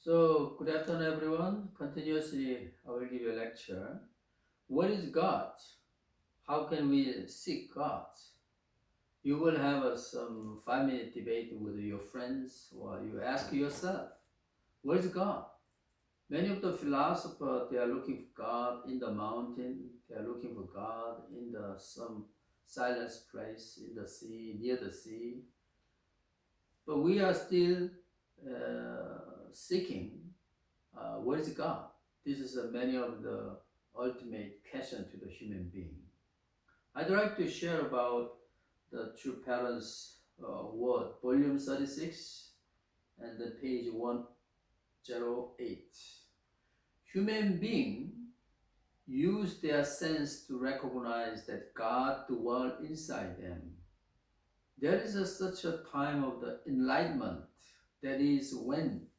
So, good afternoon, everyone. Continuously, I will give you a lecture. What is God? How can we seek God? You will have some 5 minute debate with your friends, or you ask yourself, what is God? Many of the philosophers they are looking for God in the mountain. They are looking for God in the some silence place in the sea, near the sea. But we are still seeking what is God? This is many of the ultimate question to the human being. I'd like to share about the True Parents Word, volume 36, and then page 108. Human being use their sense to recognize that God dwells inside them. There is such a time of the enlightenment, that is when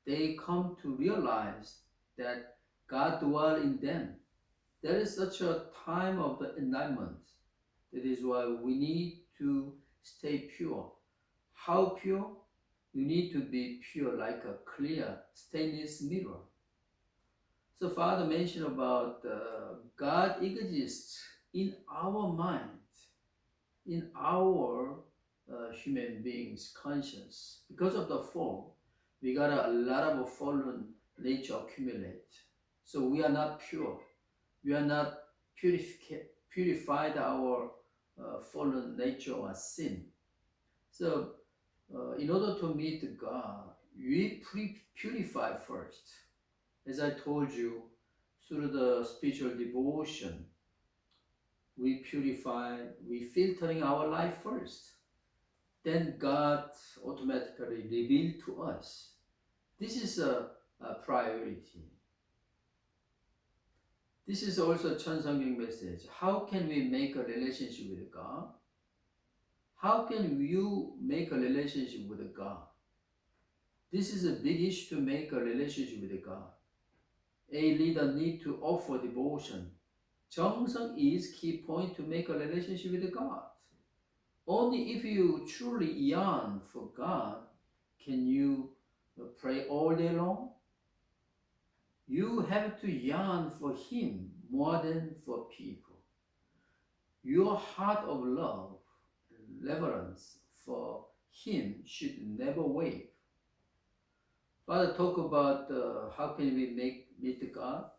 they come to realize that God dwells in them. There is such a time of the enlightenment. That is why we need to stay pure. How pure? You need to be pure like a clear stainless mirror. So Father mentioned about God exists in our mind, in our human beings' conscience. Because of the fall, we got a lot of fallen nature accumulate. So we are not pure. We are not purified our fallen nature or sin. So in order to meet God, we purify first. As I told you, through the spiritual devotion, we purify, we filtering our life first. Then God automatically reveal to us. This is a priority. This is also Chansangyong message. How can we make a relationship with God? How can you make a relationship with God? This is a big issue to make a relationship with God. A leader need to offer devotion. 정성 is key point to make a relationship with God. Only if you truly yearn for God can you pray all day long. You have to yearn for Him more than for people. Your heart of love and reverence for Him should never wave. Father, talk about how can we meet God.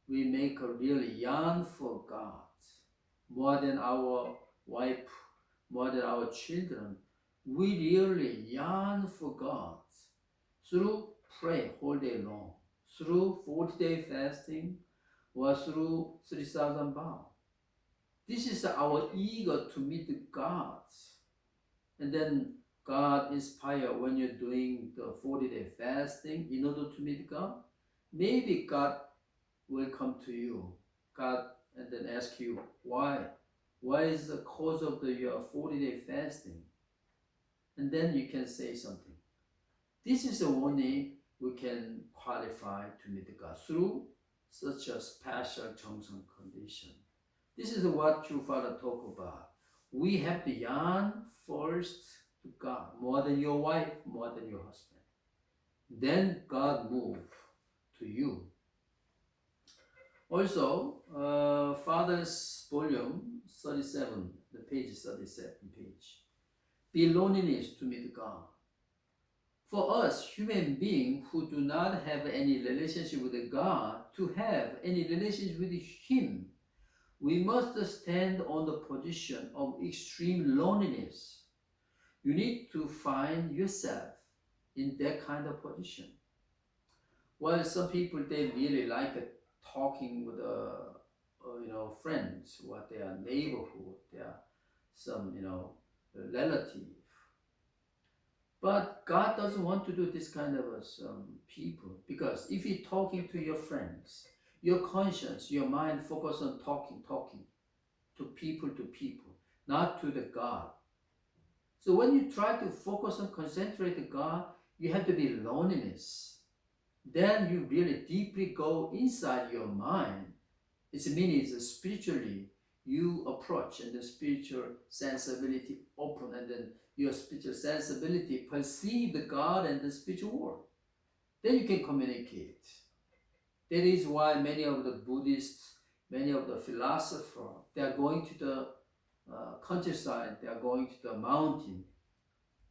We make a really yearn for God more than our wife, more than our children. We really yearn for God through pray whole day long, through 40-day fasting, or through 3,000 vow. This is our eager to meet God. And then God inspire when you're doing the 40-day fasting in order to meet God. Maybe God will come to you, God, and then ask you, why? What is the cause of your 40-day fasting? And then you can say something. This is the only we can qualify to meet God through such a special 정성 condition. This is what True Father talk about. We have to yearn first to God more than your wife, more than your husband. Then God move to you. Also, Father's volume 37, the page 37 page. Be loneliness to meet God. For us, human beings who do not have any relationship with God, to have any relationship with Him, we must stand on the position of extreme loneliness. You need to find yourself in that kind of position. While some people they really like talking with friends, what their neighborhood, their some relative. But God doesn't want to do this kind of people, because if you're talking to your friends, your conscience, your mind focus on talking to people, not to the God. So when you try to focus and concentrate on God, you have to be loneliness. Then you really deeply go inside your mind. It means spiritually you approach, and the spiritual sensibility open, and then your spiritual sensibility perceive the God and the spiritual world. then you can communicate. That is why many of the Buddhists, many of the philosophers, they are going to the countryside, they are going to the mountain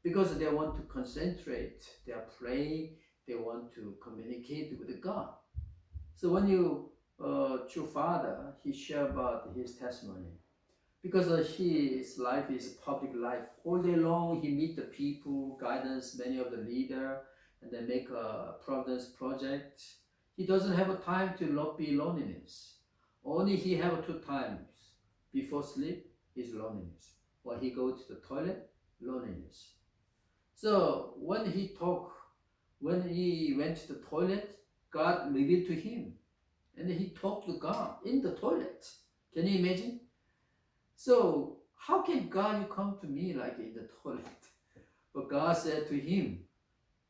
because they want to concentrate, they are praying, they want to communicate with God. So when you, true father, he shared about his testimony because his life is public life. All day long, he meet the people, guidance, many of the leader, and then make a Providence project. He doesn't have a time to be loneliness. Only he have two times. Before sleep is loneliness. When he go to the toilet, loneliness. So when he went to the toilet, God revealed to him. And he talked to God in the toilet. Can you imagine? So how can God you come to me like in the toilet? But God said to him,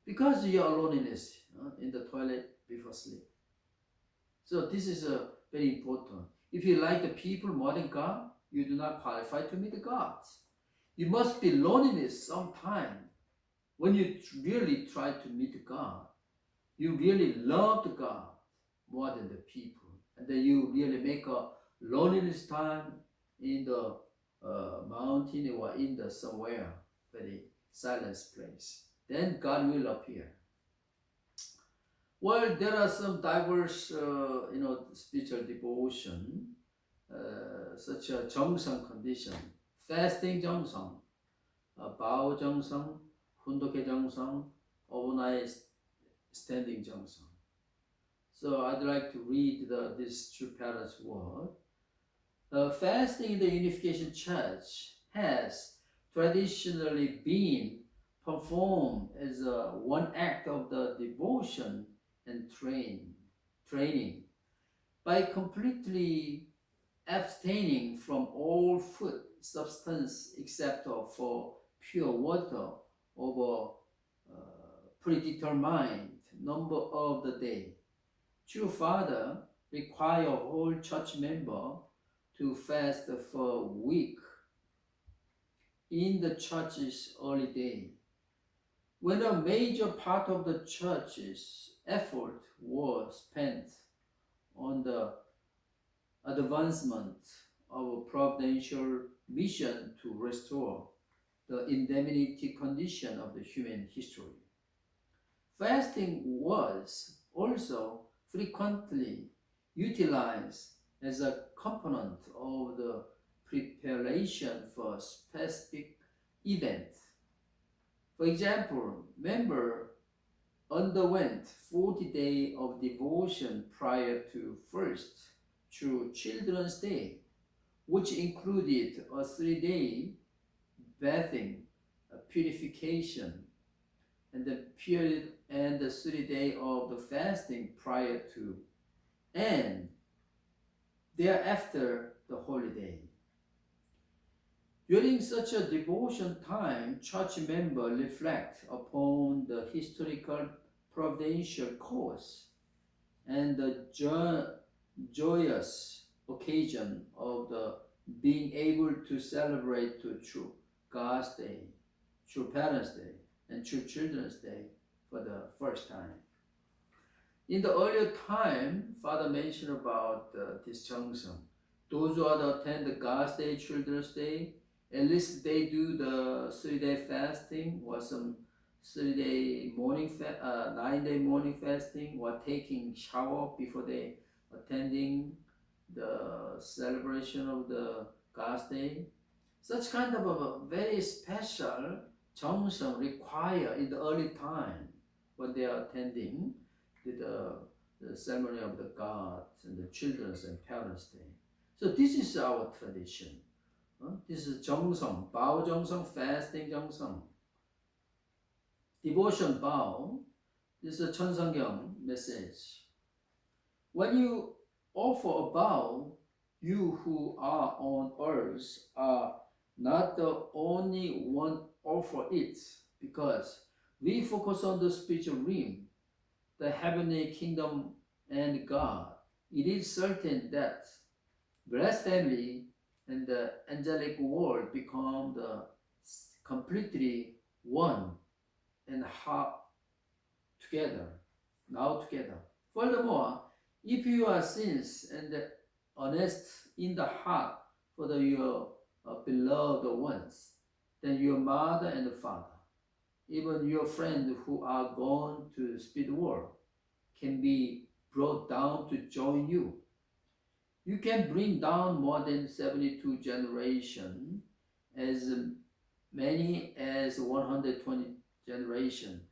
because you are loneliness in the toilet before sleep. So this is very important. If you like the people more than God, you do not qualify to meet God. You must be loneliness sometime when you really try to meet God. You really love God more than the people, and then you really make a loneliness time in the mountain or in the somewhere very silent place. Then God will appear. Well, there are some diverse, spiritual devotion, such as 정성 condition, fasting 정성, bow 정성, 훈독의 정성, overnight standing 정성. So I'd like to read this true parents' word. Fasting in the Unification Church has traditionally been performed as one act of the devotion and training by completely abstaining from all food substance except for pure water over predetermined number of the day. True Father require all church member to fast for a week in the church's early day, when a major part of the church's effort was spent on the advancement of a providential mission to restore the indemnity condition of the human history. Fasting was also frequently utilized as a component of the preparation for specific events. For example, members underwent 40 days of devotion prior to first through Children's Day, which included a 3-day bathing, a purification, and the period and the 3 days of the fasting prior to and thereafter the holiday. During such a devotion time, church members reflect upon the historical providential course and the joyous occasion of the being able to celebrate to true God's Day, true Parents' Day, and true Children's Day for the first time. In the earlier time, Father mentioned about this Cheongsam. Those who are attend the God's Day, Children's Day, at least they do the 3-day fasting or some 3-day morning, 9-day morning fasting, or taking shower before they attending the celebration of the God's Day. Such kind of a very special Cheongsam required in the early time when they are attending the ceremony of the gods and the children's and parents' day. So this is our tradition. This is 정성, bow 정성, fasting 정성. Devotion bow. This is a 천성경 message. When you offer a bow, you who are on earth are not the only one offer it, because we focus on the spiritual realm, the heavenly kingdom and God. It is certain that blessed family and the angelic world become the completely one and heart together. now together. Furthermore, if you are sincere and honest in the heart for your beloved ones, then your mother and father, even your friends who are gone to the spirit world, can be brought down to join you. You can bring down more than 72 generations, as many as 120 generations.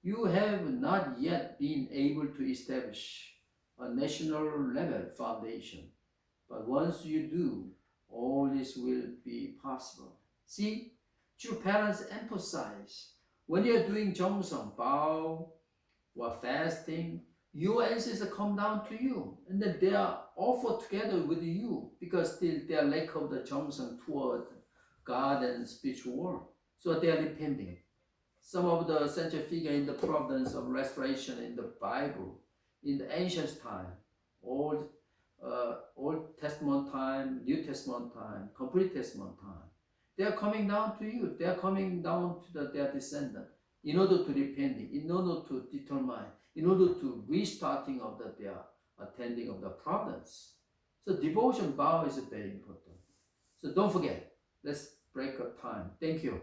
You have not yet been able to establish a national level foundation, but once you do, all this will be possible. See, true parents emphasize when you're doing Jeongseong, Bao, or fasting, your ancestors come down to you, and then they are offered together with you because still they are lack of the Jeongseong toward God and spiritual world. So they are repenting. Some of the central figure in the providence of restoration in the Bible, in the ancient time, Old Testament time, New Testament time, Complete Testament time, they are coming down to you. They are coming down to their descendant in order to repenting, in order to determine, in order to restarting of their attending of the providence. So devotion vow is very important. So don't forget. Let's break up time. Thank you.